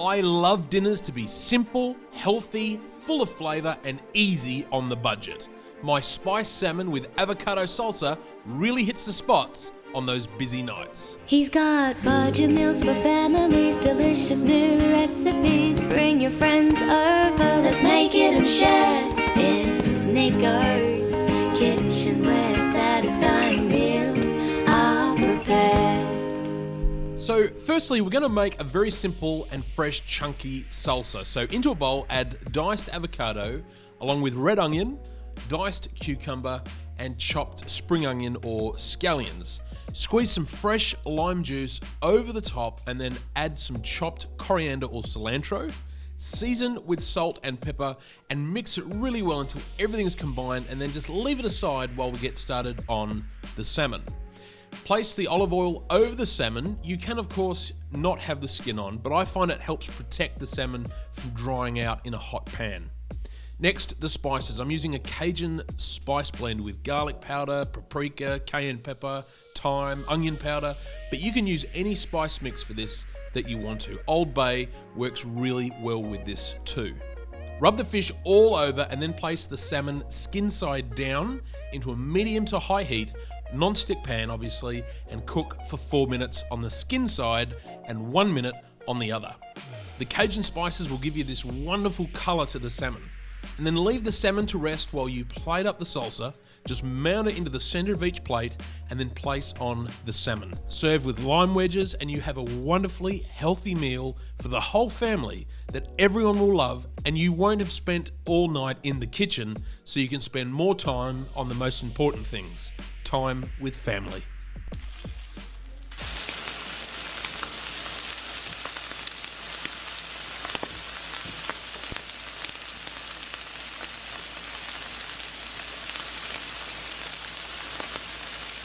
I love dinners to be simple, healthy, full of flavour and easy on the budget. My spiced salmon with avocado salsa really hits the spots on those busy nights. He's got budget meals for families, delicious new recipes. Bring your friends over, let's make it and share. It's Nicko's kitchen where satisfying meals are prepared. So firstly, we're going to make a very simple and fresh chunky salsa. So into a bowl, add diced avocado along with red onion, diced cucumber and chopped spring onion or scallions. Squeeze some fresh lime juice over the top and then add some chopped coriander or cilantro. Season with salt and pepper and mix it really well until everything is combined, and then just leave it aside while we get started on the salmon. Place the olive oil over the salmon. You can of course not have the skin on, but I find it helps protect the salmon from drying out in a hot pan. Next, the spices. I'm using a Cajun spice blend with garlic powder, paprika, cayenne pepper, thyme, onion powder, but you can use any spice mix for this that you want to. Old Bay works really well with this too. Rub the fish all over and then place the salmon skin side down into a medium to high heat, non-stick pan obviously, and cook for 4 minutes on the skin side and 1 minute on the other. The Cajun spices will give you this wonderful colour to the salmon. And then leave the salmon to rest while you plate up the salsa. Just mount it into the center of each plate and then place on the salmon. Serve with lime wedges and you have a wonderfully healthy meal for the whole family that everyone will love, and you won't have spent all night in the kitchen, so you can spend more time on the most important things, time with family.